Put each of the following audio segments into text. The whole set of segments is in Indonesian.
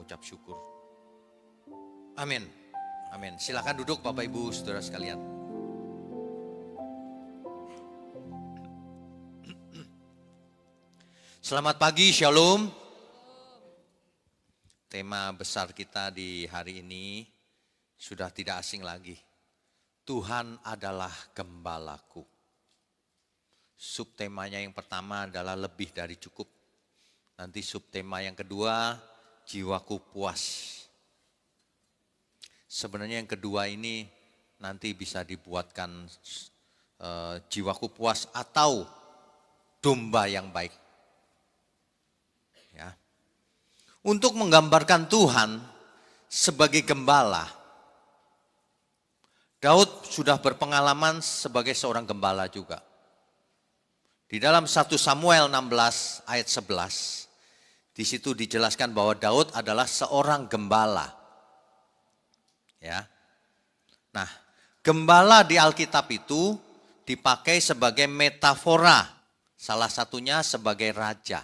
mengucap syukur. Amin. Amin. Silakan duduk Bapak Ibu Saudara sekalian. Selamat pagi, Shalom. Tema besar kita di hari ini sudah tidak asing lagi. Tuhan adalah gembalaku. Subtemanya yang pertama adalah lebih dari cukup. Nanti subtema yang kedua, jiwaku puas. Sebenarnya yang kedua ini nanti bisa dibuatkan jiwaku puas atau domba yang baik. Ya. Untuk menggambarkan Tuhan sebagai gembala, Daud sudah berpengalaman sebagai seorang gembala juga. Di dalam 1 Samuel 16 ayat 11, di situ dijelaskan bahwa Daud adalah seorang gembala. Ya. Nah, gembala di Alkitab itu dipakai sebagai metafora, salah satunya sebagai raja.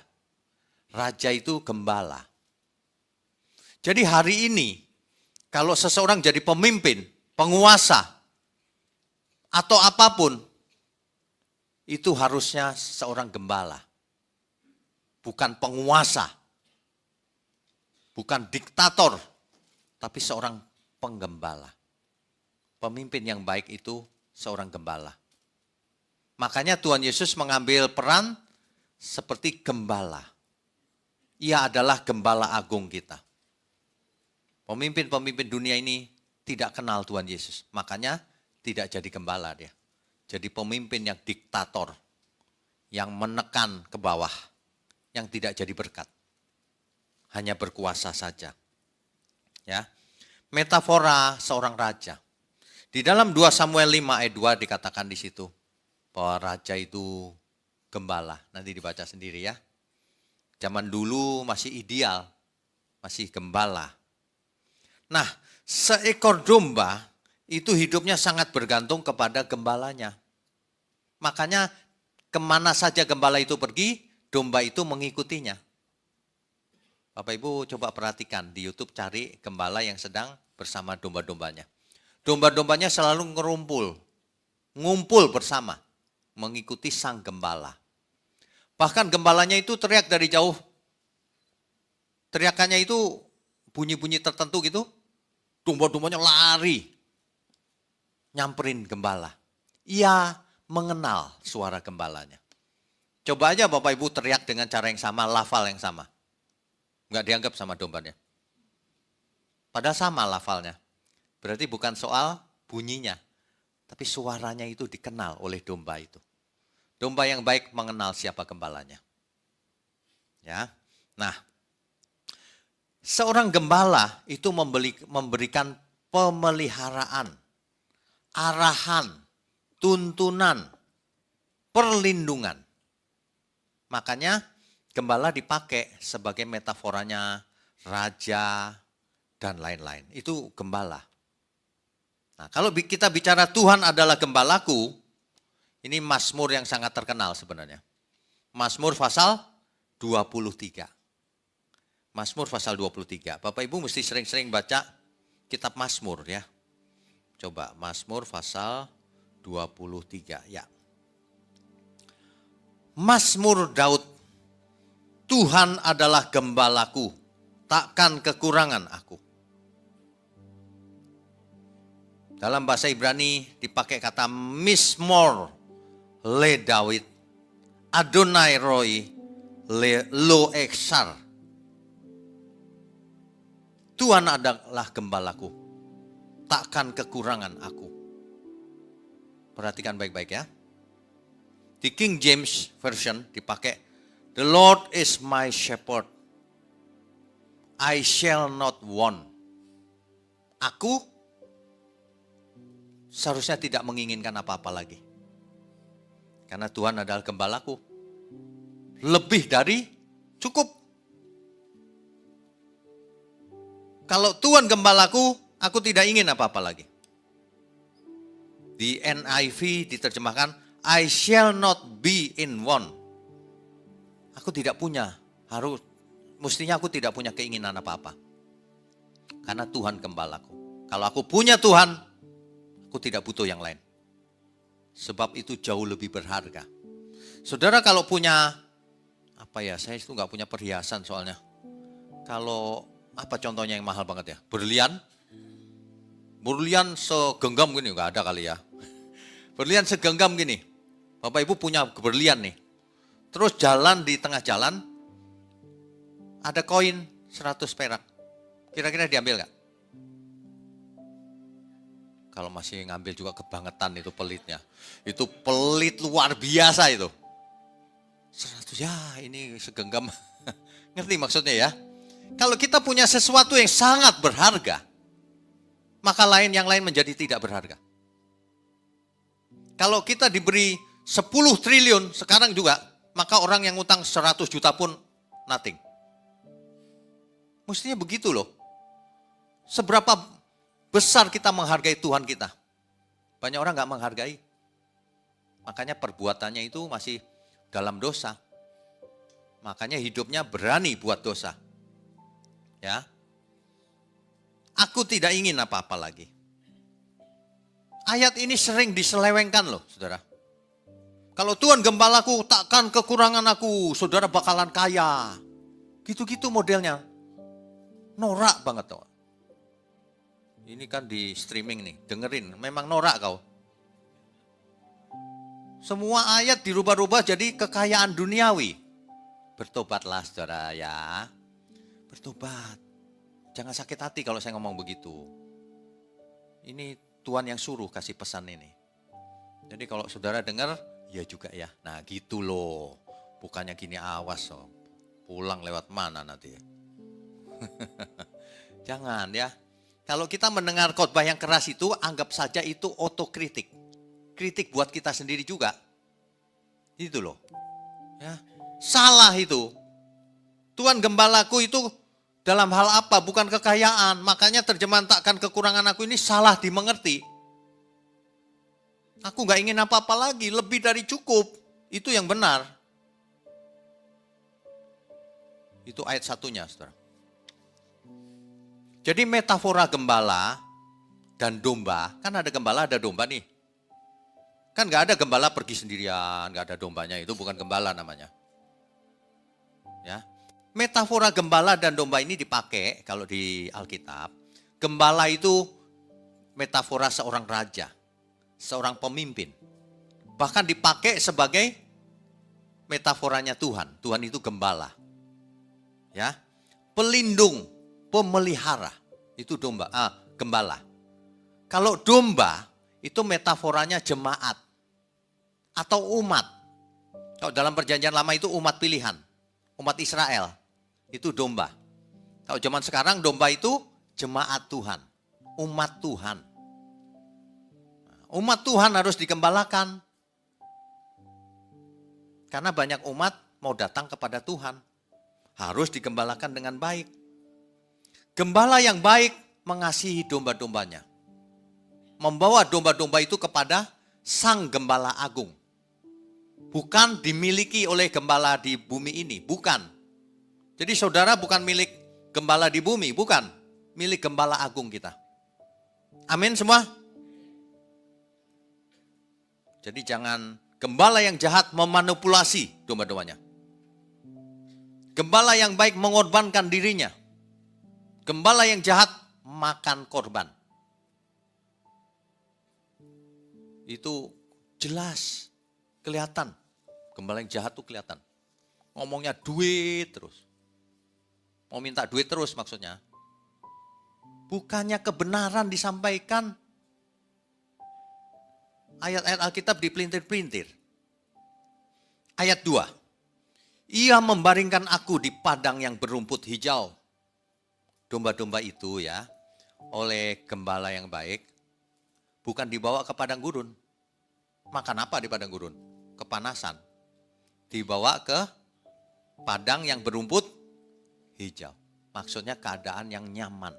Raja itu gembala. Jadi hari ini, kalau seseorang jadi pemimpin, penguasa, atau apapun, itu harusnya seorang gembala. Bukan penguasa, bukan diktator, tapi seorang penggembala. Pemimpin yang baik itu seorang gembala. Makanya Tuhan Yesus mengambil peran seperti gembala. Ia adalah gembala agung kita. Pemimpin-pemimpin dunia ini tidak kenal Tuhan Yesus. Makanya tidak jadi gembala dia. Jadi pemimpin yang diktator. Yang menekan ke bawah. Yang tidak jadi berkat. Hanya berkuasa saja. Ya. Metafora seorang raja. Di dalam 2 Samuel 5 ayat 2 dikatakan di situ. Bahwa raja itu gembala. Nanti dibaca sendiri ya. Zaman dulu masih ideal, masih gembala. Nah, seekor domba itu hidupnya sangat bergantung kepada gembalanya. Makanya kemana saja gembala itu pergi, domba itu mengikutinya. Bapak Ibu coba perhatikan di YouTube, cari gembala yang sedang bersama domba-dombanya. Domba-dombanya selalu ngumpul bersama, mengikuti sang gembala. Bahkan gembalanya itu teriak dari jauh. Teriakannya itu bunyi-bunyi tertentu gitu. Domba-dombanya lari. Nyamperin gembala. Ia mengenal suara gembalanya. Coba aja Bapak Ibu teriak dengan cara yang sama, lafal yang sama. Enggak dianggap sama dombanya. Padahal sama lafalnya. Berarti bukan soal bunyinya. Tapi suaranya itu dikenal oleh domba itu. Domba yang baik mengenal siapa gembalanya. Ya. Nah, seorang gembala itu memberikan pemeliharaan, arahan, tuntunan, perlindungan. Makanya gembala dipakai sebagai metaforanya raja dan lain-lain. Itu gembala. Nah, kalau kita bicara Tuhan adalah gembalaku, ini Mazmur yang sangat terkenal sebenarnya. Mazmur pasal 23. Mazmur pasal 23. Bapak Ibu mesti sering-sering baca kitab Mazmur ya. Coba Mazmur pasal 23 ya. Mazmur Daud. Tuhan adalah gembalaku, takkan kekurangan aku. Dalam bahasa Ibrani dipakai kata Mismor le David, Adonai Roy le lo eksar. Tuhan adalah gembalaku, takkan kekurangan aku. Perhatikan baik-baik ya. Di King James Version dipakai, The Lord is my shepherd, I shall not want. Aku seharusnya tidak menginginkan apa-apa lagi. Karena Tuhan adalah gembalaku. Lebih dari cukup. Kalau Tuhan gembalaku, aku tidak ingin apa-apa lagi. Di NIV diterjemahkan, I shall not be in want. Aku tidak punya, mestinya aku tidak punya keinginan apa-apa. Karena Tuhan gembalaku. Kalau aku punya Tuhan, aku tidak butuh yang lain. Sebab itu jauh lebih berharga. Saudara kalau punya, saya itu nggak punya perhiasan soalnya. Kalau, apa contohnya yang mahal banget ya? Berlian segenggam gini, nggak ada kali ya. Berlian segenggam gini. Bapak Ibu punya berlian nih. Terus jalan di tengah jalan, ada koin 100 perak. Kira-kira diambil nggak? Kalau masih ngambil juga kebangetan itu pelitnya. Itu pelit luar biasa itu. 100 ya ini segenggam. Ngerti maksudnya ya? Kalau kita punya sesuatu yang sangat berharga, maka yang lain menjadi tidak berharga. Kalau kita diberi 10 triliun sekarang juga, maka orang yang utang 100 juta pun nothing. Mestinya begitu loh. Seberapa besar kita menghargai Tuhan kita. Banyak orang gak menghargai. Makanya perbuatannya itu masih dalam dosa. Makanya hidupnya berani buat dosa. Ya. Aku tidak ingin apa-apa lagi. Ayat ini sering diselewengkan loh, saudara. Kalau Tuhan gembalaku, takkan kekurangan aku, saudara bakalan kaya. Gitu-gitu modelnya. Norak banget tuh. Ini kan di streaming nih, dengerin. Memang norak kau. Semua ayat dirubah-rubah jadi kekayaan duniawi. Bertobatlah saudara ya. Bertobat. Jangan sakit hati kalau saya ngomong begitu. Ini Tuhan yang suruh kasih pesan ini. Jadi kalau saudara dengar, ya juga ya. Nah gitu loh. Bukannya gini awas loh. Pulang lewat mana nanti. Jangan ya. Kalau kita mendengar khotbah yang keras itu, anggap saja itu otokritik. Kritik buat kita sendiri juga. Itu loh. Ya. Salah itu. Tuhan gembalaku itu dalam hal apa? Bukan kekayaan. Makanya terjemahan takkan kekurangan aku ini salah dimengerti. Aku gak ingin apa-apa lagi. Lebih dari cukup. Itu yang benar. Itu ayat satunya, saudara. Jadi metafora gembala dan domba, kan ada gembala, ada domba nih. Kan gak ada gembala pergi sendirian, gak ada dombanya, itu bukan gembala namanya. Ya, metafora gembala dan domba ini dipakai kalau di Alkitab. Gembala itu metafora seorang raja, seorang pemimpin. Bahkan dipakai sebagai metaforanya Tuhan. Tuhan itu gembala. Ya, pelindung, pemelihara, itu gembala. Kalau domba, itu metaforanya jemaat atau umat. Kalau dalam perjanjian lama itu umat pilihan, umat Israel, itu domba. Kalau zaman sekarang domba itu jemaat Tuhan, umat Tuhan. Umat Tuhan harus digembalakan. Karena banyak umat mau datang kepada Tuhan, harus digembalakan dengan baik. Gembala yang baik mengasihi domba-dombanya. Membawa domba-domba itu kepada Sang Gembala Agung. Bukan dimiliki oleh gembala di bumi ini, bukan. Jadi saudara bukan milik gembala di bumi, bukan. Milik Gembala Agung kita. Amin semua? Jadi jangan gembala yang jahat memanipulasi domba-dombanya. Gembala yang baik mengorbankan dirinya. Gembala yang jahat makan korban. Itu jelas, kelihatan. Gembala yang jahat tuh kelihatan. Ngomongnya duit terus. Mau minta duit terus maksudnya. Bukannya kebenaran disampaikan. Ayat-ayat Alkitab dipelintir-pelintir. Ayat 2. Ia membaringkan aku di padang yang berumput hijau. Domba-domba itu ya, oleh gembala yang baik, bukan dibawa ke padang gurun. Makan apa di padang gurun? Kepanasan. Dibawa ke padang yang berumput hijau. Maksudnya keadaan yang nyaman.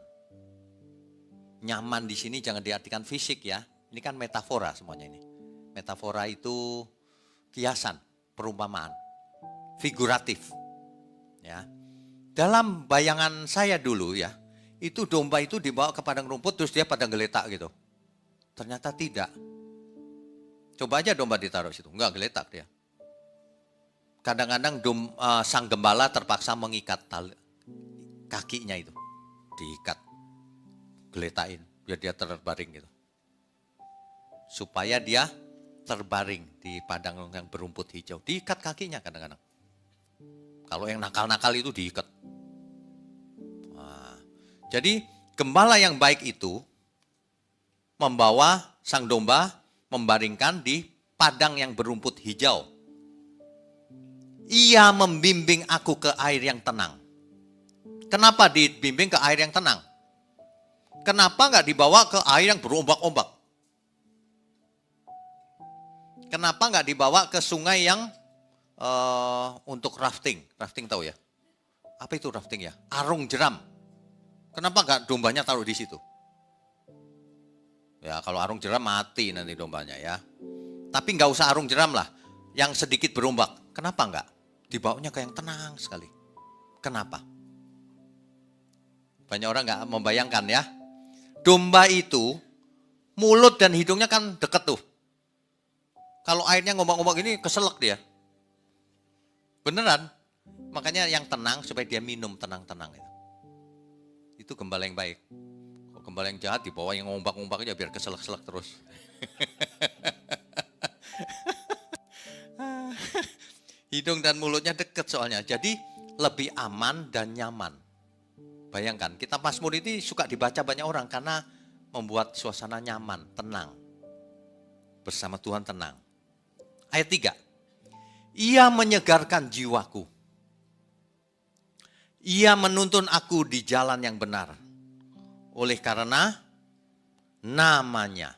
Nyaman di sini jangan diartikan fisik ya. Ini kan metafora semuanya ini. Metafora itu kiasan, perumpamaan, figuratif. Ya. Dalam bayangan saya dulu ya, itu domba itu dibawa ke padang rumput terus dia pada geletak gitu. Ternyata tidak. Coba aja domba ditaruh situ, enggak geletak dia. Kadang-kadang sang gembala terpaksa mengikat kakinya itu. Diikat, geletakin, biar dia terbaring gitu. Supaya dia terbaring di padang yang berumput hijau. Diikat kakinya kadang-kadang. Kalau yang nakal-nakal itu diikat. Nah, jadi gembala yang baik itu membawa sang domba membaringkan di padang yang berumput hijau. Ia membimbing aku ke air yang tenang. Kenapa dibimbing ke air yang tenang? Kenapa nggak dibawa ke air yang berombak-ombak? Kenapa nggak dibawa ke sungai yang untuk rafting? Rafting tahu ya? Apa itu rafting ya? Arung jeram. Kenapa nggak dombanya taruh di situ? Ya kalau arung jeram mati nanti dombanya ya. Tapi nggak usah arung jeram lah. Yang sedikit berombak. Kenapa nggak? Dibawanya ke yang tenang sekali. Kenapa? Banyak orang nggak membayangkan ya. Domba itu mulut dan hidungnya kan deket tuh. Kalau airnya ngombak-ngombak ini keselak dia. Beneran. Makanya yang tenang supaya dia minum tenang-tenang. Itu gembala yang baik. Kalau gembala yang jahat dibawa yang ngombak-ngombak aja biar keselak-selak terus. Hidung dan mulutnya deket soalnya. Jadi lebih aman dan nyaman. Bayangkan, kita Mazmur ini suka dibaca banyak orang karena membuat suasana nyaman, tenang. Bersama Tuhan tenang. Ayat 3. Ia menyegarkan jiwaku. Ia menuntun aku di jalan yang benar. Oleh karena namanya.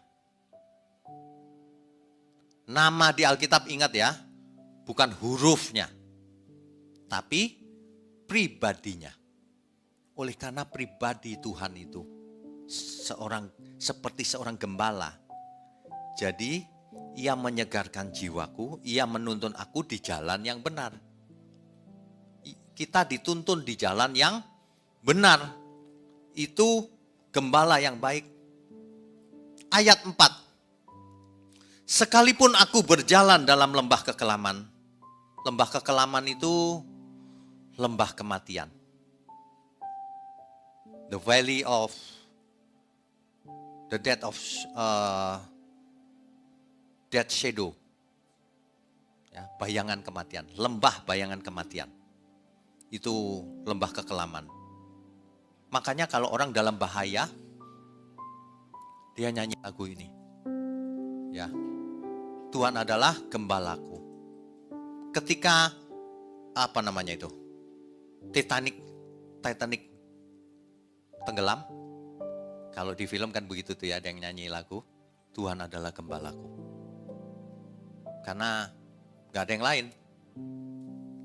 Nama di Alkitab ingat ya, bukan hurufnya. Tapi pribadinya. Oleh karena pribadi Tuhan itu seperti seorang gembala. Jadi ia menyegarkan jiwaku, ia menuntun aku di jalan yang benar. Kita dituntun di jalan yang benar. Itu gembala yang baik. Ayat 4. Sekalipun aku berjalan dalam lembah kekelaman. Lembah kekelaman itu lembah kematian. The valley of the death of death shadow. Ya, bayangan kematian, lembah bayangan kematian. Itu lembah kekelaman. Makanya kalau orang dalam bahaya, dia nyanyi lagu ini. Ya. Tuhan adalah gembalaku. Ketika apa namanya itu? Titanic tenggelam. Kalau di film kan begitu tuh ya, ada yang nyanyi lagu Tuhan adalah gembalaku. Karena gak ada yang lain.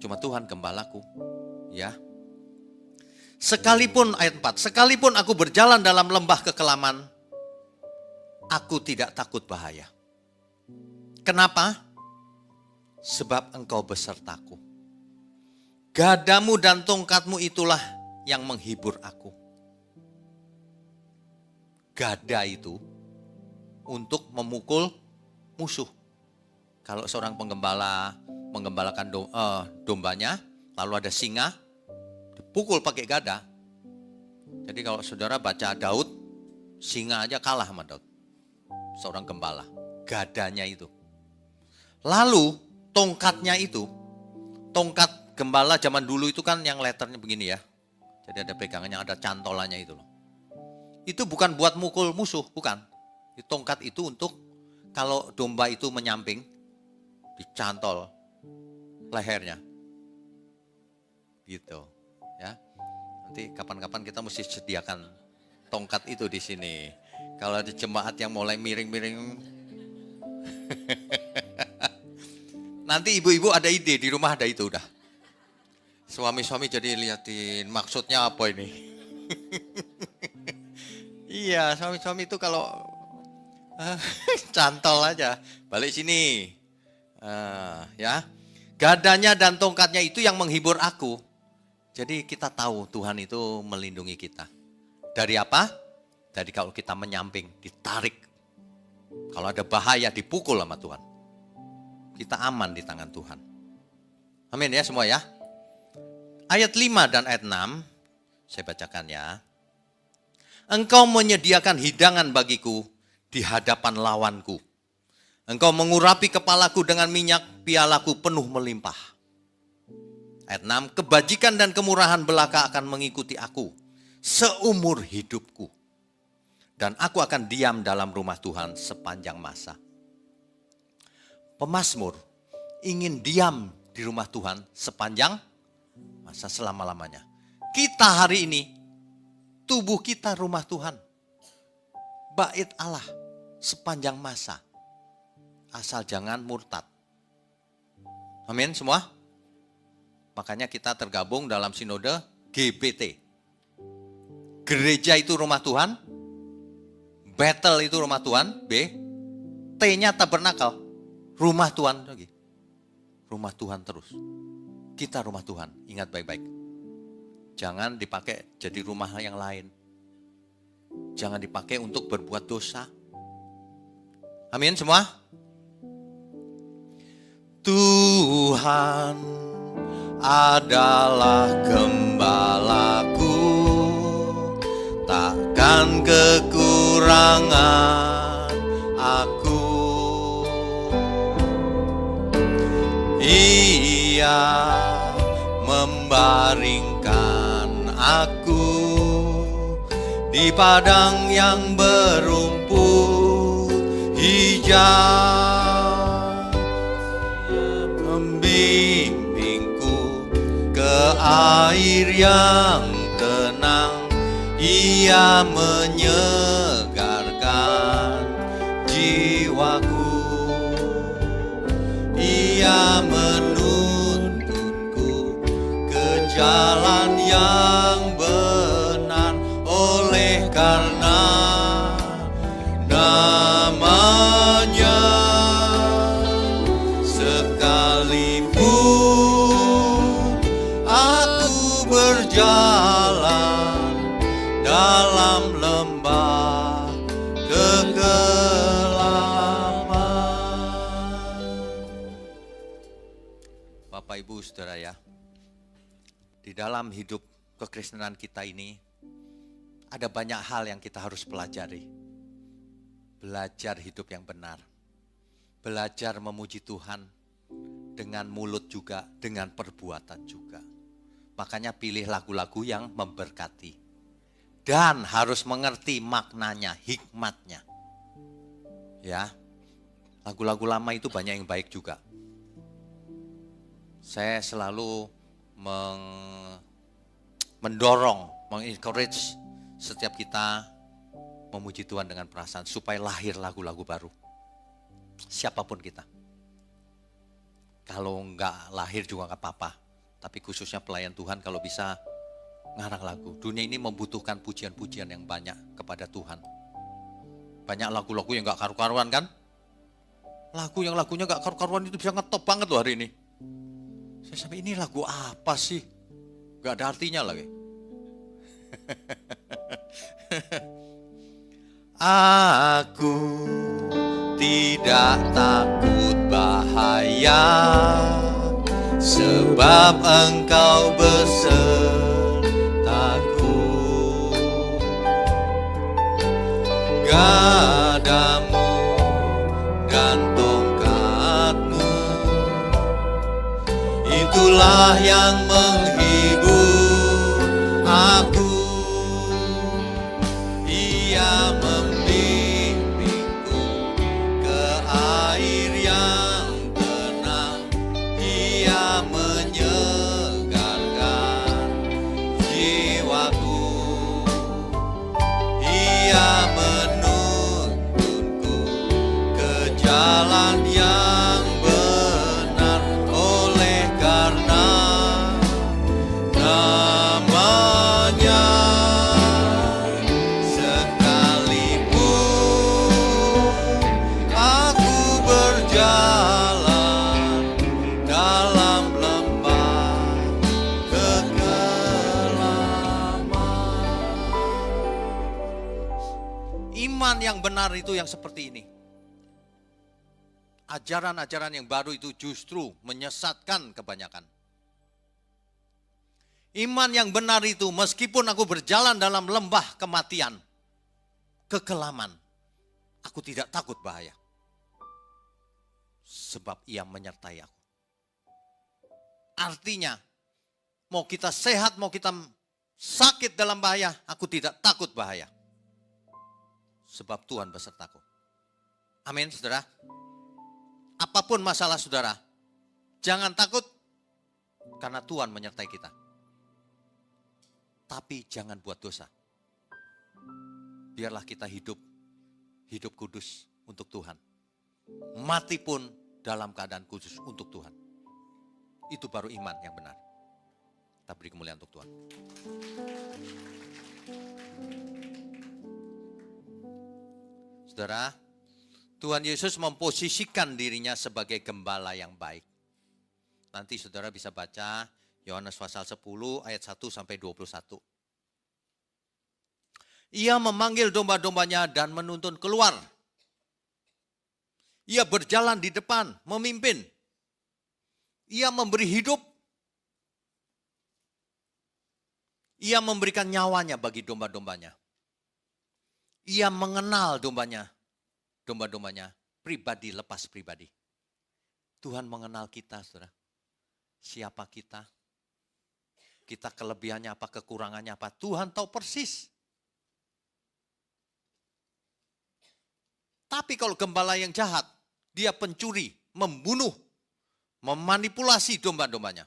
Cuma Tuhan gembalaku. Ya. Sekalipun ayat 4, sekalipun aku berjalan dalam lembah kekelaman, aku tidak takut bahaya. Kenapa? Sebab engkau besertaku. Gadamu dan tongkatmu itulah yang menghibur aku. Gada itu untuk memukul musuh. Kalau seorang penggembala menggembalakan dombanya, lalu ada singa, dipukul pakai gada. Jadi kalau saudara baca Daud, singa aja kalah sama Daud. Seorang gembala, gadanya itu. Lalu tongkatnya itu, tongkat gembala zaman dulu itu kan yang letternya begini ya. Jadi ada pegangannya, ada cantolannya itu loh. Itu bukan buat mukul musuh, bukan. Tongkat itu untuk kalau domba itu menyamping, dicantol lehernya. Gitu, ya. Nanti kapan-kapan kita mesti sediakan tongkat itu di sini. Kalau ada jemaat yang mulai miring-miring, nanti ibu-ibu ada ide, di rumah ada itu udah. Suami-suami jadi liatin maksudnya apa ini. Iya, suami-suami itu kalau cantol aja, balik sini. Ya, gadanya dan tongkatnya itu yang menghibur aku. Jadi kita tahu Tuhan itu melindungi kita. Dari apa? Dari kalau kita menyamping, ditarik. Kalau ada bahaya, dipukul sama Tuhan. Kita aman di tangan Tuhan. Amin ya semua ya. Ayat 5 dan ayat 6, saya bacakan ya. Engkau menyediakan hidangan bagiku di hadapan lawanku. Engkau mengurapi kepalaku dengan minyak, pialaku penuh melimpah. Ayat 6, kebajikan dan kemurahan belaka akan mengikuti aku seumur hidupku. Dan aku akan diam dalam rumah Tuhan sepanjang masa. Pemazmur ingin diam di rumah Tuhan sepanjang masa, selama-lamanya. Kita hari ini, tubuh kita rumah Tuhan. Bait Allah sepanjang masa. Asal jangan murtad. Amin semua? Makanya kita tergabung dalam sinode GBT. Gereja itu rumah Tuhan. Battle itu rumah Tuhan. B. T-nya tabernakel. Rumah Tuhan lagi. Rumah Tuhan terus. Kita rumah Tuhan. Ingat baik-baik. Jangan dipakai jadi rumah yang lain. Jangan dipakai untuk berbuat dosa. Amin semua? Tuhan adalah gembalaku, takkan kekurangan aku. Ia membaringkan aku di padang yang berumput hijau. Membimbingku ke air yang tenang. Ia menyegarkan jiwaku. Ia menuntunku ke jalan yang benar, oleh karena namanya. Sekalipun aku berjalan dalam lembah kegelapan. Bapak Ibu Saudara ya, di dalam hidup kekristenan kita ini ada banyak hal yang kita harus pelajari. Belajar hidup yang benar. Belajar memuji Tuhan dengan mulut juga, dengan perbuatan juga. Makanya pilih lagu-lagu yang memberkati. Dan harus mengerti maknanya, hikmatnya. Ya, lagu-lagu lama itu banyak yang baik juga. Saya selalu mendorong, mengencourage setiap kita memuji Tuhan dengan perasaan supaya lahir lagu-lagu baru. Siapapun kita. Kalau enggak lahir juga enggak apa-apa. Tapi khususnya pelayan Tuhan kalau bisa ngarang lagu. Dunia ini membutuhkan pujian-pujian yang banyak kepada Tuhan. Banyak lagu-lagu yang enggak karu-karuan kan? Lagunya enggak karu-karuan itu bisa ngetop banget loh hari ini. Saya sampai ini lagu apa sih? Enggak ada artinya lagi. Aku tidak takut bahaya, sebab Engkau besertaku. Gadamu dan tongkatmu, itulah yang menghibur aku. Ia membimbingku ke air yang tenang. Ia menyegarkan jiwaku. Ia menuntunku ke jalan yang benar, oleh karena Iman yang benar itu yang seperti ini. Ajaran-ajaran yang baru itu justru menyesatkan kebanyakan. Iman yang benar itu meskipun aku berjalan dalam lembah kematian, kekelaman, aku tidak takut bahaya. Sebab Ia menyertai aku. Artinya, mau kita sehat, mau kita sakit dalam bahaya, aku tidak takut bahaya. Sebab Tuhan besertaku. Amin, saudara. Apapun masalah saudara, jangan takut karena Tuhan menyertai kita. Tapi jangan buat dosa. Biarlah kita hidup kudus untuk Tuhan. Mati pun dalam keadaan kudus untuk Tuhan. Itu baru iman yang benar. Kita beri kemuliaan untuk Tuhan. Saudara, Tuhan Yesus memposisikan dirinya sebagai gembala yang baik. Nanti saudara bisa baca Yohanes pasal 10 ayat 1 sampai 21. Ia memanggil domba-dombanya dan menuntun keluar. Ia berjalan di depan, memimpin. Ia memberi hidup. Ia memberikan nyawanya bagi domba-dombanya. Ia mengenal domba-dombanya pribadi lepas pribadi. Tuhan mengenal kita, saudara. Siapa kita? Kita kelebihannya apa, kekurangannya apa? Tuhan tahu persis. Tapi kalau gembala yang jahat, dia pencuri, membunuh, memanipulasi domba-dombanya.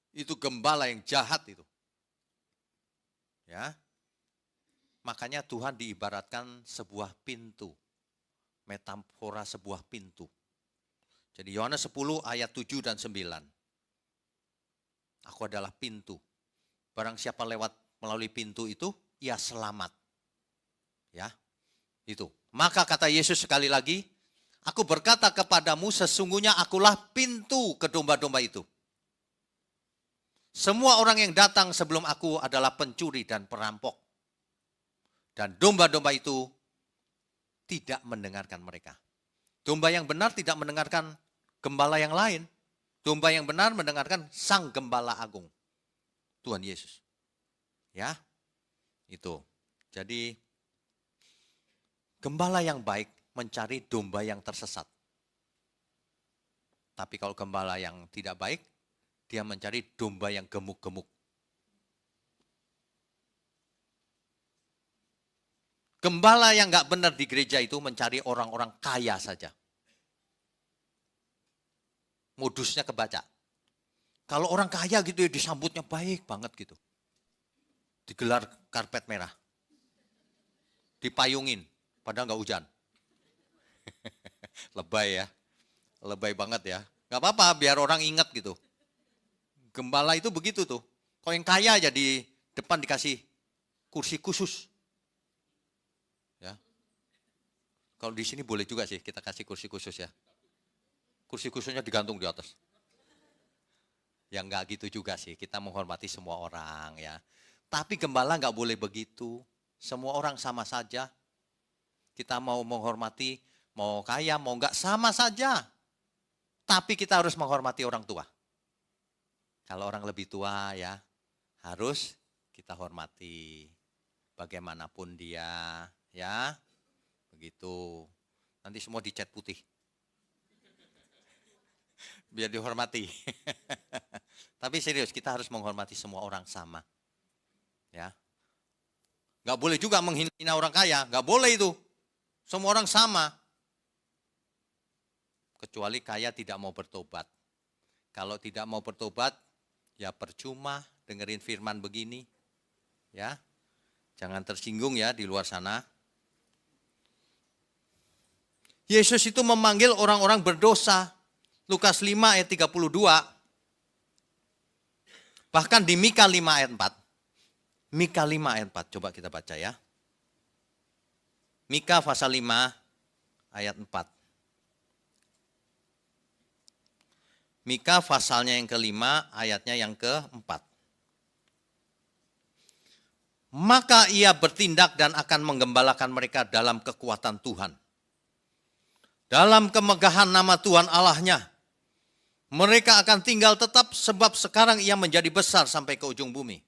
Itu gembala yang jahat itu. Ya. Makanya Tuhan diibaratkan sebuah pintu. Metafora sebuah pintu. Jadi Yohanes 10 ayat 7 dan 9. Aku adalah pintu. Barang siapa lewat melalui pintu itu, ia selamat. Ya, itu. Maka kata Yesus sekali lagi, aku berkata kepadamu sesungguhnya akulah pintu ke domba-domba itu. Semua orang yang datang sebelum aku adalah pencuri dan perampok. Dan domba-domba itu tidak mendengarkan mereka. Domba yang benar tidak mendengarkan gembala yang lain. Domba yang benar mendengarkan sang gembala agung. Tuhan Yesus. Ya, itu. Jadi gembala yang baik mencari domba yang tersesat. Tapi kalau gembala yang tidak baik, dia mencari domba yang gemuk-gemuk. Gembala yang gak benar di gereja itu mencari orang-orang kaya saja. Modusnya kebaca. Kalau orang kaya gitu ya disambutnya baik banget gitu. Digelar karpet merah. Dipayungin, padahal gak hujan. Lebay ya. Lebay banget ya. Gak apa-apa biar orang ingat gitu. Gembala itu begitu tuh. Kalau yang kaya aja di depan dikasih kursi khusus. Ya. Kalau di sini boleh juga sih kita kasih kursi khusus ya. Kursi khususnya digantung di atas. Ya enggak gitu juga sih. Kita menghormati semua orang ya. Tapi gembala enggak boleh begitu. Semua orang sama saja. Kita mau menghormati, mau kaya, mau enggak sama saja. Tapi kita harus menghormati orang tua. Kalau orang lebih tua ya harus kita hormati. Bagaimanapun dia ya. Begitu. Nanti semua dicat putih. Biar dihormati. Tapi serius kita harus menghormati semua orang sama. Ya. Gak boleh juga menghina orang kaya. Gak boleh itu. Semua orang sama. Kecuali kaya tidak mau bertobat. Kalau tidak mau bertobat, ya percuma dengerin firman begini. Ya. Jangan tersinggung ya di luar sana. Yesus itu memanggil orang-orang berdosa. Lukas 5 ayat 32. Bahkan di Mika 5 ayat 4. Mika 5 ayat 4. Coba kita baca ya. Mika pasal 5 ayat 4. Mika pasalnya yang kelima, ayatnya yang keempat. maka ia bertindak dan akan menggembalakan mereka dalam kekuatan Tuhan. Dalam kemegahan nama Tuhan Allahnya, mereka akan tinggal tetap sebab sekarang ia menjadi besar sampai ke ujung bumi.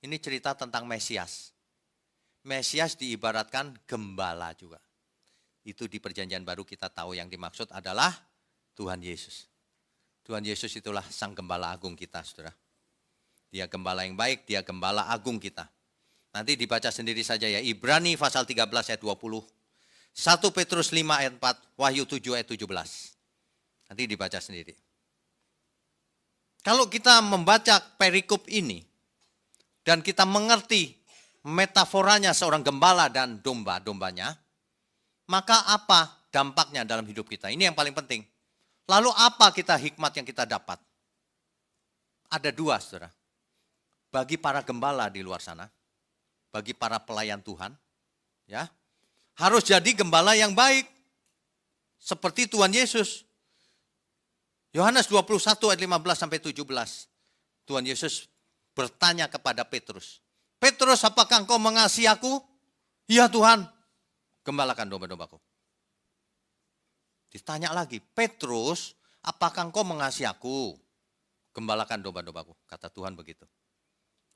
Ini cerita tentang Mesias. Mesias diibaratkan gembala juga. Itu di perjanjian baru kita tahu yang dimaksud adalah Tuhan Yesus. Tuhan Yesus itulah sang gembala agung kita, saudara. Dia gembala yang baik, dia gembala agung kita. Nanti dibaca sendiri saja ya, Ibrani pasal 13 ayat 20, 1 Petrus 5 ayat 4, Wahyu 7 ayat 17. Nanti dibaca sendiri. Kalau kita membaca perikop ini, dan kita mengerti metaforanya seorang gembala dan domba-dombanya, maka apa dampaknya dalam hidup kita? Ini yang paling penting. Lalu apa hikmat yang kita dapat? Ada dua, saudara. Bagi para gembala di luar sana, bagi para pelayan Tuhan, ya, harus jadi gembala yang baik. Seperti Tuhan Yesus. Yohanes 21 ayat 15 sampai 17. Tuhan Yesus bertanya kepada Petrus. Petrus, apakah engkau mengasihi aku? Ya Tuhan, gembalakan domba-dombaku. Ditanya lagi, Petrus, apakah engkau mengasihi aku? Gembalakan domba-dombaku. Kata Tuhan begitu.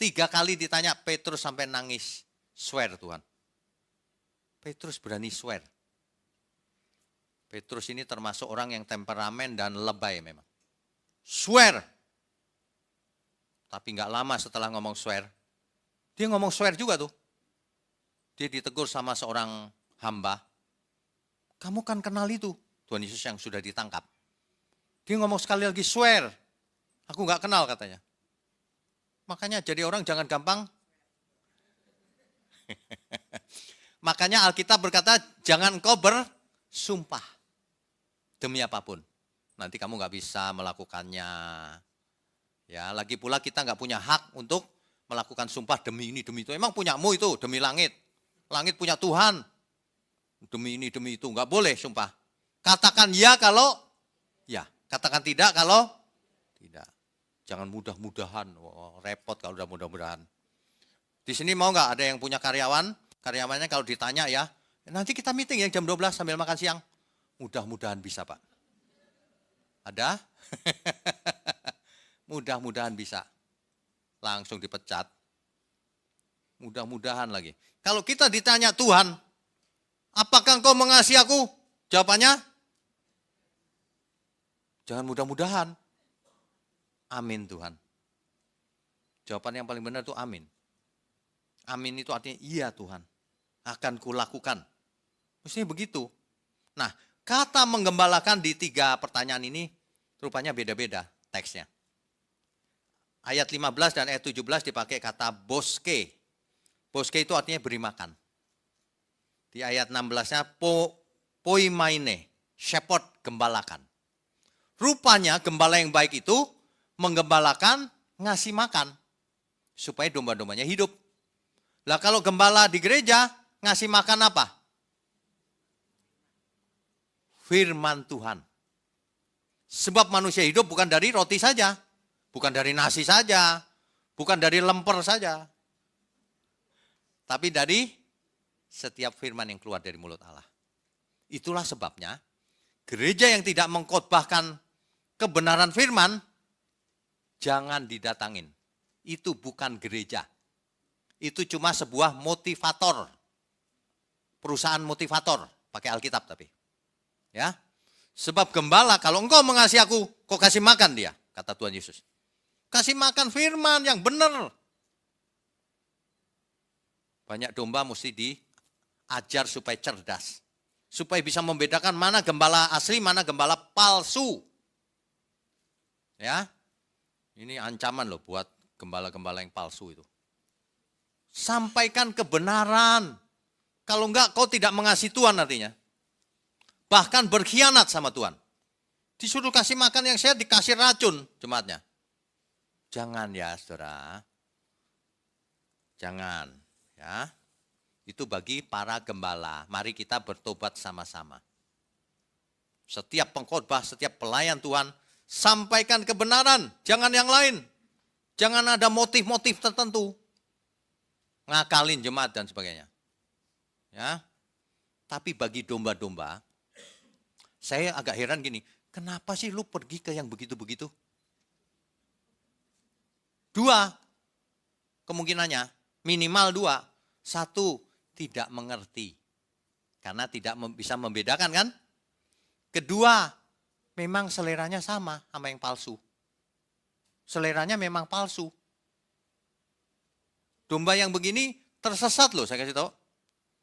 3 kali ditanya, Petrus sampai nangis. Swear Tuhan. Petrus berani swear. Petrus ini termasuk orang yang temperamen dan lebay memang. Swear. Tapi enggak lama setelah ngomong swear, dia ngomong swear juga tuh. Dia ditegur sama seorang hamba. Kamu kan kenal itu, Tuhan Yesus yang sudah ditangkap. Dia ngomong sekali lagi swear. Aku enggak kenal katanya. Makanya jadi orang jangan gampang. Makanya Alkitab berkata, jangan engkau bersumpah. Demi apapun. Nanti kamu enggak bisa melakukannya. Ya, lagi pula kita enggak punya hak untuk melakukan sumpah demi ini, demi itu. Emang punyamu itu, demi langit. Langit punya Tuhan. Demi ini, demi itu. Enggak boleh sumpah. Katakan ya kalau ya. Katakan tidak kalau tidak. Jangan mudah-mudahan. Oh, repot kalau udah mudah-mudahan. Di sini mau enggak ada yang punya karyawan? Karyawannya kalau ditanya ya, nanti kita meeting ya jam 12 sambil makan siang. Mudah-mudahan bisa Pak. Ada? Mudah-mudahan bisa. Langsung dipecat. Mudah-mudahan lagi. Kalau kita ditanya Tuhan, apakah engkau mengasihi aku? Jawabannya, jangan mudah-mudahan. Amin Tuhan. Jawaban yang paling benar itu amin. Amin itu artinya iya Tuhan. Akan kulakukan. Mestinya begitu. Nah, kata menggembalakan di 3 pertanyaan ini rupanya beda-beda teksnya. Ayat 15 dan ayat 17 dipakai kata boske. Boske itu artinya beri makan. Di ayat 16-nya poimaine, shepherd, gembalakan. Rupanya gembala yang baik itu menggembalakan, ngasih makan. Supaya domba-dombanya hidup. Lah kalau gembala di gereja, ngasih makan apa? Firman Tuhan. Sebab manusia hidup bukan dari roti saja. Bukan dari nasi saja, bukan dari lemper saja. Tapi dari setiap firman yang keluar dari mulut Allah. Itulah sebabnya gereja yang tidak mengkhotbahkan kebenaran firman, jangan didatangin. Itu bukan gereja. Itu cuma sebuah motivator. Perusahaan motivator, pakai Alkitab tapi. Ya. Sebab gembala, kalau engkau mengasihi aku, kau kasih makan dia, kata Tuhan Yesus. Kasih makan firman yang benar. Banyak domba mesti diajar supaya cerdas. Supaya bisa membedakan mana gembala asli, mana gembala palsu. Ya, ini ancaman loh buat gembala-gembala yang palsu itu. Sampaikan kebenaran. Kalau enggak kau tidak mengasihi Tuhan artinya. Bahkan berkhianat sama Tuhan. Disuruh kasih makan yang sehat, dikasih racun jemaatnya. Jangan ya saudara. Jangan ya. Itu bagi para gembala. Mari kita bertobat sama-sama. Setiap pengkhotbah, setiap pelayan Tuhan, sampaikan kebenaran. Jangan yang lain. Jangan ada motif-motif tertentu. ngakalin jemaat dan sebagainya. Ya. Tapi bagi domba-domba, saya agak heran gini, kenapa sih lu pergi ke yang begitu-begitu? Dua kemungkinannya, minimal dua. Satu, tidak mengerti. Karena tidak bisa membedakan kan? Kedua, memang seleranya sama yang palsu. Seleranya memang palsu. Domba yang begini tersesat loh, saya kasih tahu.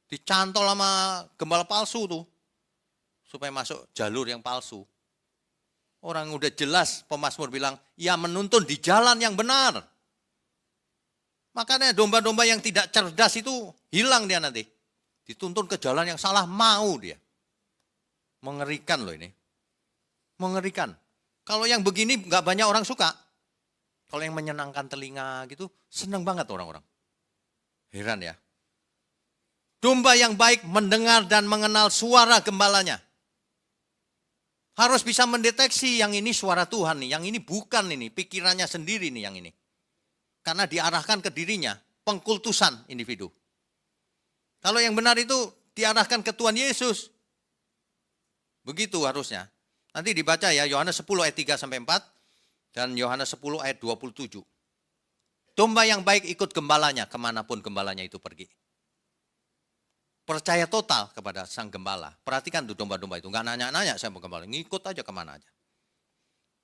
Dicantol sama gembala palsu tuh. Supaya masuk jalur yang palsu. Orang udah jelas pemazmur bilang, ia menuntun di jalan yang benar. Makanya domba-domba yang tidak cerdas itu hilang dia nanti. Dituntun ke jalan yang salah, mau dia. Mengerikan loh ini. Mengerikan. Kalau yang begini nggak banyak orang suka. Kalau yang menyenangkan telinga gitu, senang banget orang-orang. Heran ya. Domba yang baik mendengar dan mengenal suara gembalanya. Harus bisa mendeteksi yang ini suara Tuhan nih, yang ini bukan ini, pikirannya sendiri nih yang ini. Karena diarahkan ke dirinya, pengkultusan individu. Kalau yang benar itu diarahkan ke Tuhan Yesus. Begitu harusnya. Nanti dibaca ya, Yohanes 10 ayat 3 sampai 4 dan Yohanes 10 ayat 27. Domba yang baik ikut gembalanya kemanapun gembalanya itu pergi. Percaya total kepada sang gembala. Perhatikan tuh domba-domba itu, nggak nanya-nanya saya mau gembala, ngikut aja kemana aja.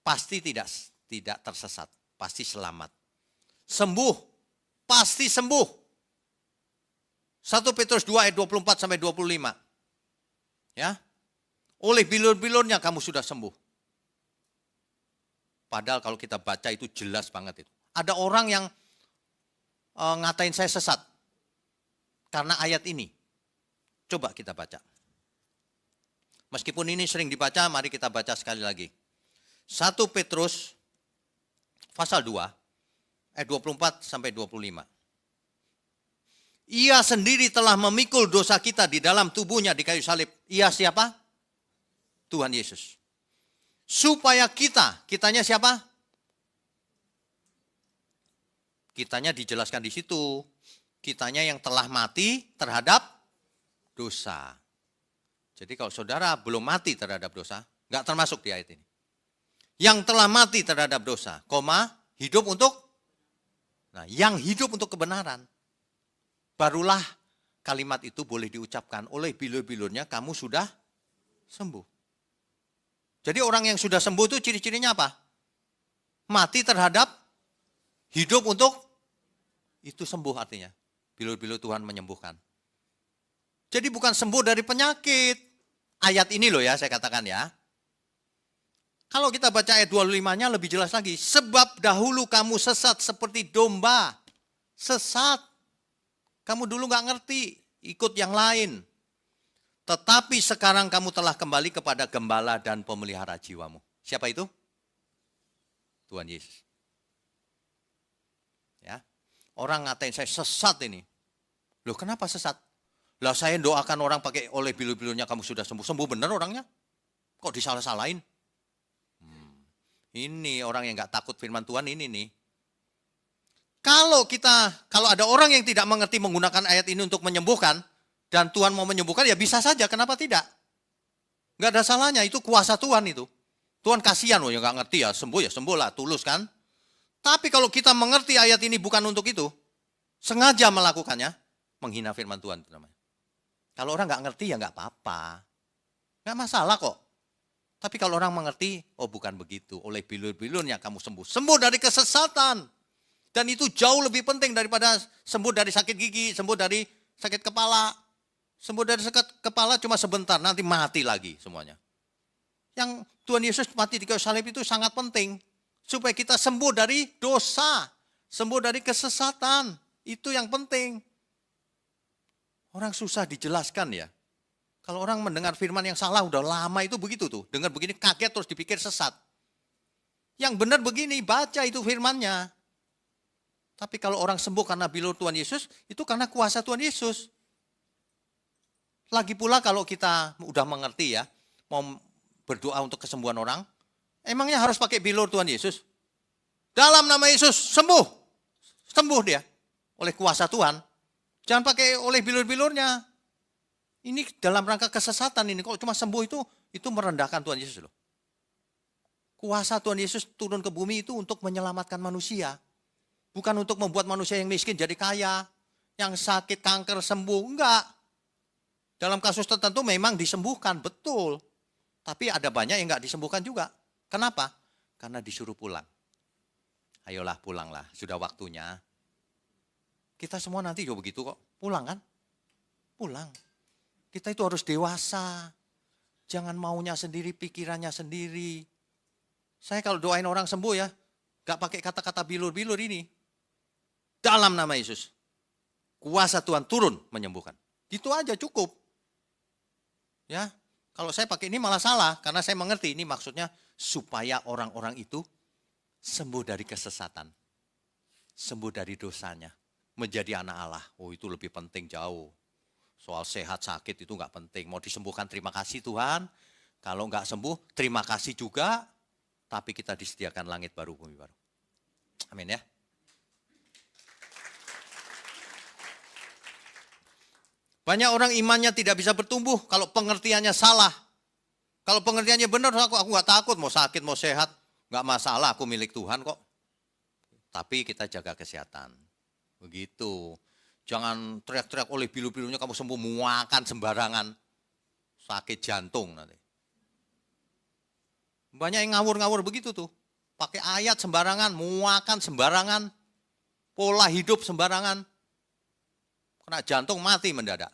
Pasti tidak tersesat, pasti selamat. Sembuh, pasti sembuh. 1 Petrus 2 ayat 24 sampai 25. Ya. Oleh bilur-bilurnya kamu sudah sembuh. Padahal kalau kita baca itu jelas banget itu. Ada orang yang ngatain saya sesat karena ayat ini. Coba kita baca. Meskipun ini sering dibaca, mari kita baca sekali lagi. 1 Petrus pasal 2 ayat 24 sampai 25. Ia sendiri telah memikul dosa kita di dalam tubuhnya di kayu salib. Ia siapa? Tuhan Yesus. Supaya kitanya siapa? Kitanya dijelaskan di situ. Kitanya yang telah mati terhadap dosa. Jadi kalau saudara belum mati terhadap dosa, nggak termasuk di ayat ini. Yang telah mati terhadap dosa, hidup untuk, yang hidup untuk kebenaran. Barulah kalimat itu boleh diucapkan oleh bilur-bilurnya, kamu sudah sembuh. Jadi orang yang sudah sembuh itu ciri-cirinya apa? Mati terhadap, hidup untuk, itu sembuh artinya. Bilur-bilur Tuhan menyembuhkan. Jadi bukan sembuh dari penyakit. Ayat ini loh ya, saya katakan ya. Kalau kita baca ayat 25-nya lebih jelas lagi. Sebab dahulu kamu sesat seperti domba. Sesat. Kamu dulu gak ngerti, ikut yang lain. Tetapi sekarang kamu telah kembali kepada gembala dan pemelihara jiwamu. Siapa itu? Tuhan Yesus. Ya. Orang ngatain saya sesat ini. Loh kenapa sesat? Lah saya doakan orang pakai oleh bilur-bilurnya kamu sudah sembuh. Sembuh benar orangnya? Kok disalah-salahin? Ini orang yang gak takut firman Tuhan ini nih. Kalau ada orang yang tidak mengerti menggunakan ayat ini untuk menyembuhkan, dan Tuhan mau menyembuhkan ya bisa saja, kenapa tidak? Gak ada salahnya, itu kuasa Tuhan itu. Tuhan kasihan loh yang gak ngerti ya sembuh lah, tulus kan. Tapi kalau kita mengerti ayat ini bukan untuk itu, sengaja melakukannya, menghina firman Tuhan itu namanya. Kalau orang nggak ngerti ya nggak apa-apa. Nggak masalah kok. Tapi kalau orang mengerti, oh bukan begitu. Oleh bilur-bilurnya kamu sembuh. Sembuh dari kesesatan. Dan itu jauh lebih penting daripada sembuh dari sakit gigi, sembuh dari sakit kepala. Sembuh dari sakit kepala cuma sebentar, nanti mati lagi semuanya. Yang Tuhan Yesus mati di kayu salib itu sangat penting. Supaya kita sembuh dari dosa. Sembuh dari kesesatan. Itu yang penting. Orang susah dijelaskan ya. Kalau orang mendengar firman yang salah udah lama itu begitu tuh. Dengar begini kaget terus dipikir sesat. Yang benar begini, baca itu firmannya. Tapi kalau orang sembuh karena bilur Tuhan Yesus, itu karena kuasa Tuhan Yesus. Lagi pula kalau kita udah mengerti ya, mau berdoa untuk kesembuhan orang, emangnya harus pakai bilur Tuhan Yesus? Dalam nama Yesus sembuh. Sembuh dia oleh kuasa Tuhan. Jangan pakai oleh bilur-bilurnya. Ini dalam rangka kesesatan ini. Kok cuma sembuh itu merendahkan Tuhan Yesus loh. Kuasa Tuhan Yesus turun ke bumi itu untuk menyelamatkan manusia. Bukan untuk membuat manusia yang miskin jadi kaya. Yang sakit kanker sembuh. Enggak. Dalam kasus tertentu memang disembuhkan, betul. Tapi ada banyak yang enggak disembuhkan juga. Kenapa? Karena disuruh pulang. Ayolah pulanglah, sudah waktunya. Kita semua nanti juga begitu kok. Pulang kan? Pulang. Kita itu harus dewasa. Jangan maunya sendiri, pikirannya sendiri. Saya kalau doain orang sembuh ya, gak pakai kata-kata bilur-bilur ini. Dalam nama Yesus. Kuasa Tuhan turun menyembuhkan. Gitu aja cukup. Ya, kalau saya pakai ini malah salah. Karena saya mengerti ini maksudnya supaya orang-orang itu sembuh dari kesesatan. Sembuh dari dosanya. Menjadi anak Allah. Oh itu lebih penting jauh. Soal sehat sakit itu enggak penting. Mau disembuhkan terima kasih Tuhan. Kalau enggak sembuh terima kasih juga. Tapi kita disediakan langit baru, bumi baru. Amin ya. Banyak orang imannya tidak bisa bertumbuh kalau pengertiannya salah. Kalau pengertiannya benar aku enggak takut mau sakit mau sehat. Enggak masalah aku milik Tuhan kok. Tapi kita jaga kesehatan. Begitu. Jangan teriak-teriak oleh bilu-bilunya kamu sembuh muakan sembarangan. Sakit jantung nanti. Banyak yang ngawur-ngawur begitu tuh. Pakai ayat sembarangan, muakan sembarangan. Pola hidup sembarangan. Kena jantung mati mendadak.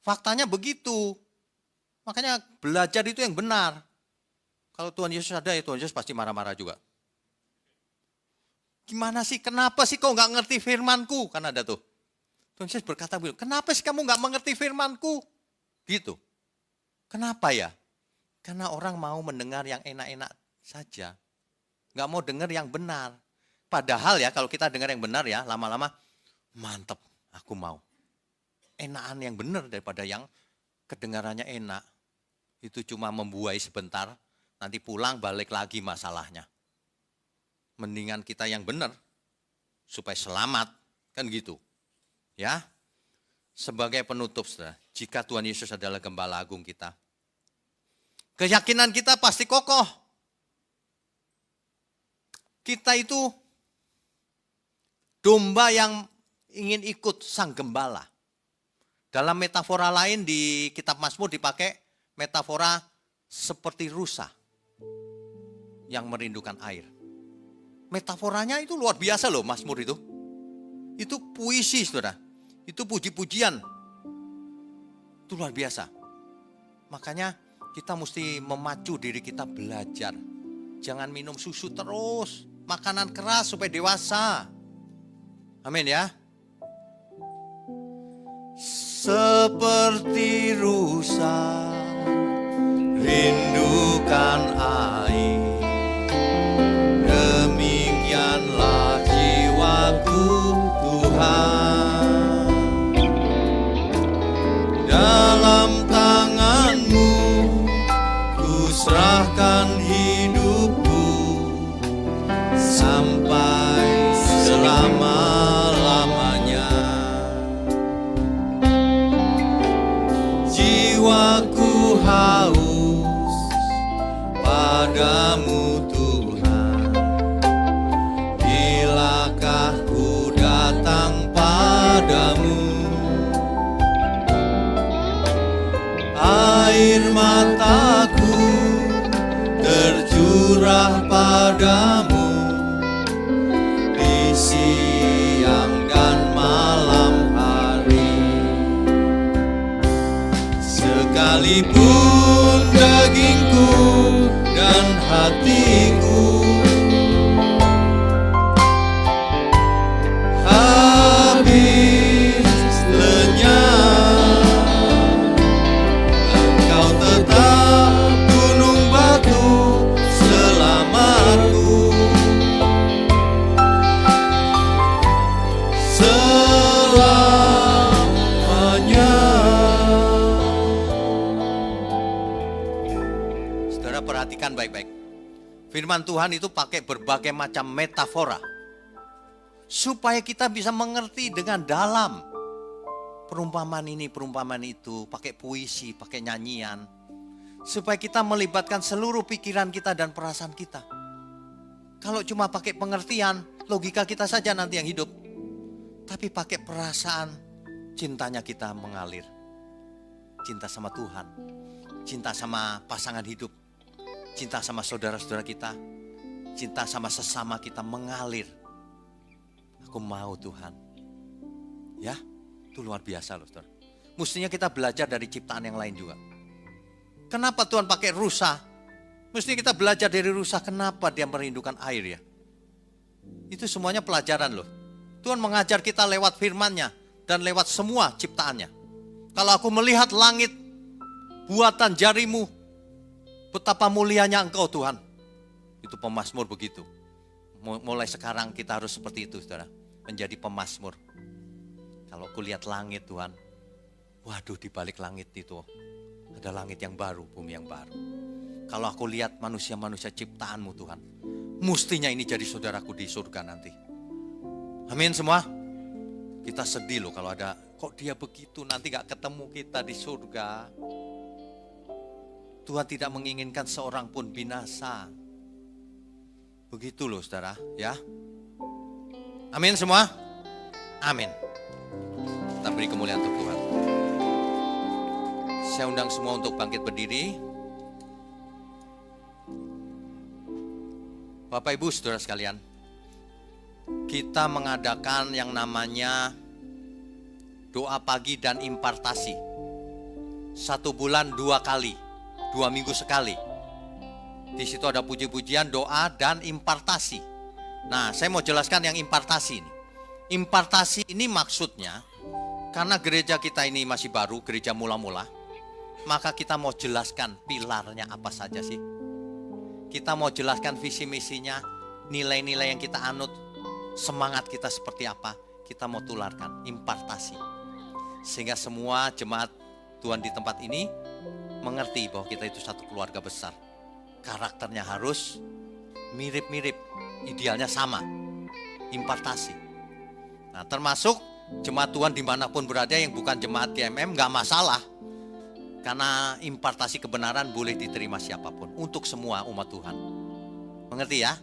Faktanya begitu. Makanya belajar itu yang benar. Kalau Tuhan Yesus ada ya Tuhan Yesus pasti marah-marah juga. Gimana sih, kenapa sih kau nggak ngerti firmanku? Kan ada tuh. Tuhan Yesus berkata, kenapa sih kamu nggak mengerti firmanku? Gitu. Kenapa ya? Karena orang mau mendengar yang enak-enak saja. Nggak mau dengar yang benar. Padahal ya kalau kita dengar yang benar ya, lama-lama mantep, aku mau. Enakan yang benar daripada yang kedengarannya enak. Itu cuma membuai sebentar, nanti pulang balik lagi masalahnya. Mendingan kita yang benar supaya selamat, kan gitu. Ya. Sebagai penutup, saudara, jika Tuhan Yesus adalah gembala agung kita, keyakinan kita pasti kokoh. Kita itu domba yang ingin ikut sang gembala. Dalam metafora lain di kitab Mazmur dipakai metafora seperti rusa yang merindukan air. Metaforanya itu luar biasa loh Mazmur itu. Itu puisi saudara. Itu puji-pujian. Itu luar biasa. Makanya kita mesti memacu diri kita belajar. Jangan minum susu terus. Makanan keras supaya dewasa. Amin ya. Seperti rusa rindukan air. Demikianlah jiwaku Tuhan. Dalam tangan-Mu ku serahkan hidupku sampai selama-lamanya. Jiwaku haus padamu Tuhan. Bilakah ku datang padamu? Air mataku tercurah padamu di siang dan malam hari. Sekalipun dagingku dan hatiku habis lenyap, Engkau tetap gunung batu selamatku. Selamanya. Saudara perhatikan baik-baik. Firman Tuhan itu pakai berbagai macam metafora. supaya kita bisa mengerti dengan dalam. Perumpamaan ini, perumpamaan itu, pakai puisi, pakai nyanyian. Supaya kita melibatkan seluruh pikiran kita dan perasaan kita. Kalau cuma pakai pengertian, logika kita saja nanti yang hidup. Tapi pakai perasaan, cintanya kita mengalir. Cinta sama Tuhan, cinta sama pasangan hidup, cinta sama saudara-saudara kita, cinta sama sesama kita mengalir. Aku mau Tuhan. Ya, itu luar biasa loh, saudara. Mestinya kita belajar dari ciptaan yang lain juga. Kenapa Tuhan pakai rusa? Mestinya kita belajar dari rusa, kenapa dia merindukan air ya. Itu semuanya pelajaran loh. Tuhan mengajar kita lewat firman-Nya dan lewat semua ciptaannya. Kalau aku melihat langit, buatan jarimu, betapa mulianya Engkau Tuhan. Itu pemazmur begitu. Mulai sekarang kita harus seperti itu, saudara. Menjadi pemazmur. Kalau aku lihat langit Tuhan, waduh di balik langit itu ada langit yang baru, bumi yang baru. Kalau aku lihat manusia-manusia ciptaanmu Tuhan, mestinya ini jadi saudaraku di surga nanti. Amin semua. Kita sedih loh kalau ada, kok dia begitu nanti gak ketemu kita di surga. Tuhan tidak menginginkan seorang pun binasa. Begitu loh saudara ya. Amin semua. Amin. Kita beri kemuliaan untuk Tuhan. Saya undang semua untuk bangkit berdiri. Bapak Ibu saudara sekalian, kita mengadakan yang namanya doa pagi dan impartasi. 1 bulan 2 kali, 2 minggu sekali. Di situ ada puji-pujian, doa, dan impartasi. Nah, saya mau jelaskan yang impartasi ini. Impartasi ini maksudnya, karena gereja kita ini masih baru, gereja mula-mula, maka kita mau jelaskan pilarnya apa saja sih. Kita mau jelaskan visi misinya, nilai-nilai yang kita anut, semangat kita seperti apa, kita mau tularkan, impartasi. Sehingga semua jemaat Tuhan di tempat ini mengerti bahwa kita itu satu keluarga besar. Karakternya harus mirip-mirip, idealnya sama, impartasi. Nah termasuk jemaat Tuhan dimanapun berada yang bukan jemaat GMM gak masalah. Karena impartasi kebenaran boleh diterima siapapun, untuk semua umat Tuhan. Mengerti ya?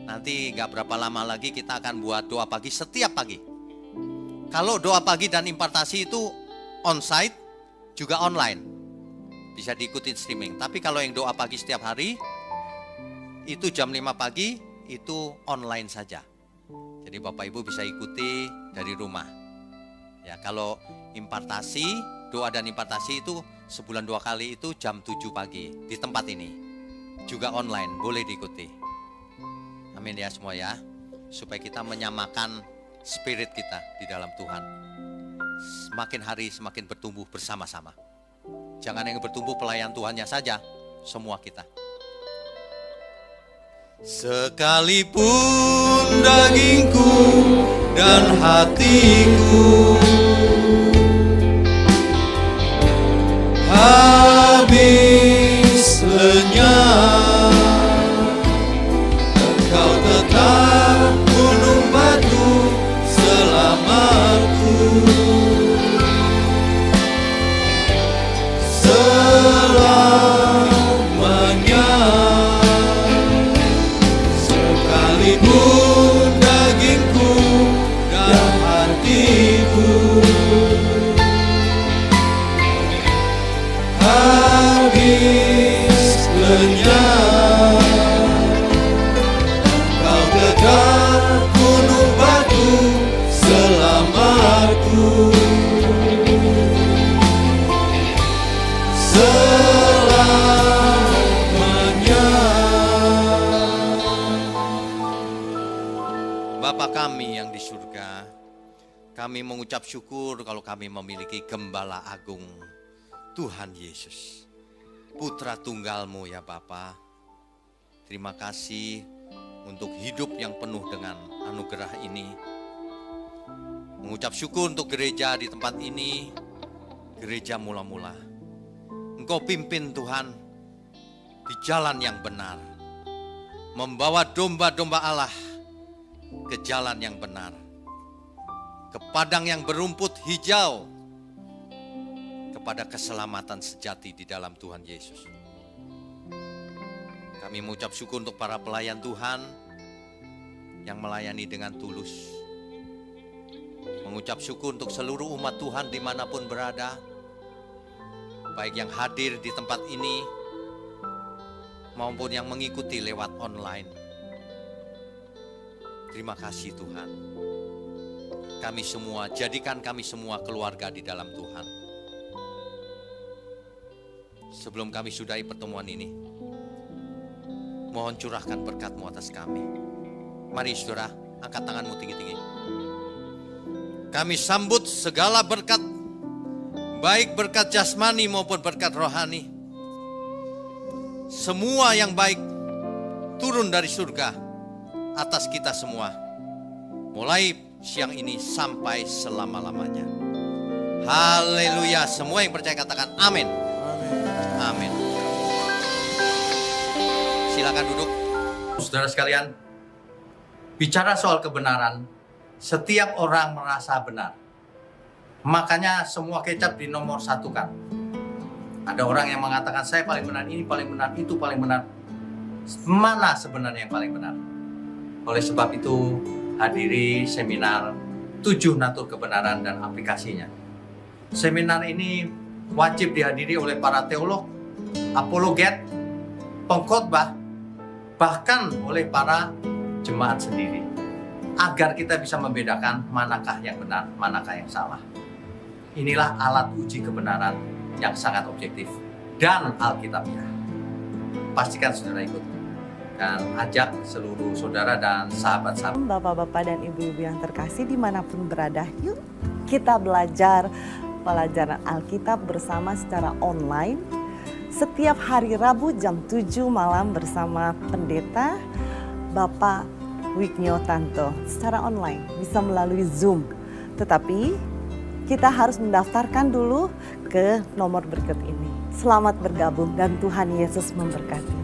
Nanti gak berapa lama lagi kita akan buat doa pagi setiap pagi. Kalau doa pagi dan impartasi itu on-site, juga online. Bisa diikuti streaming. Tapi kalau yang doa pagi setiap hari, itu jam 5 pagi, itu online saja. Jadi Bapak Ibu bisa ikuti dari rumah. Ya, kalau impartasi, doa dan impartasi itu sebulan 2 kali, itu jam 7 pagi di tempat ini. Juga online, boleh diikuti. Amin ya semua ya. Supaya kita menyamakan spirit kita di dalam Tuhan. Semakin hari semakin bertumbuh bersama-sama. Jangan yang bertumbuh pelayan Tuhannya saja, semua kita. Sekalipun dagingku dan hatiku habis lenyap, Engkau tetap gunung batu selamatku. Selamanya, sekalipun dagingku dan hatiku habis lenyap, Kau tetap gunung batu selamatku. Selamanya. Bapa kami yang di surga, kami mengucap syukur kalau kami memiliki Gembala Agung Tuhan Yesus, Putra Tunggal-Mu ya Bapa. Terima kasih untuk hidup yang penuh dengan anugerah ini. Mengucap syukur untuk gereja di tempat ini, gereja mula-mula. Engkau pimpin Tuhan di jalan yang benar, membawa domba-domba Allah ke jalan yang benar, ke padang yang berumput hijau, kepada keselamatan sejati di dalam Tuhan Yesus. Kami mengucap syukur untuk para pelayan Tuhan yang melayani dengan tulus. Mengucap syukur untuk seluruh umat Tuhan dimanapun berada, baik yang hadir di tempat ini maupun yang mengikuti lewat online. Terima kasih Tuhan. Kami semua, jadikan kami semua keluarga di dalam Tuhan. Sebelum kami sudahi pertemuan ini, mohon curahkan berkat-Mu atas kami. Mari saudara, angkat tanganmu tinggi-tinggi. Kami sambut segala berkat, baik berkat jasmani maupun berkat rohani. Semua yang baik turun dari surga atas kita semua, mulai siang ini sampai selama-lamanya. Haleluya. Semua yang percaya katakan amin. Amin. Silakan duduk. Saudara sekalian, bicara soal kebenaran, setiap orang merasa benar. Makanya semua kecap dinomor satukan. Ada orang yang mengatakan saya paling benar, ini paling benar, itu paling benar. Mana sebenarnya yang paling benar? Oleh sebab itu, hadiri seminar 7 natur kebenaran dan aplikasinya. Seminar ini wajib dihadiri oleh para teolog, apologet, pengkhotbah, bahkan oleh para jemaat sendiri, agar kita bisa membedakan manakah yang benar, manakah yang salah. Inilah alat uji kebenaran yang sangat objektif dan alkitabiah. Pastikan saudara ikut dan ajak seluruh saudara dan sahabat-sahabat. Bapak-bapak dan ibu-ibu yang terkasih dimanapun berada, yuk kita belajar pelajaran Alkitab bersama secara online setiap hari Rabu jam 7 malam bersama pendeta Bapak Wignio Tanto secara online, bisa melalui Zoom. Tetapi kita harus mendaftarkan dulu ke nomor berikut ini. Selamat bergabung dan Tuhan Yesus memberkati.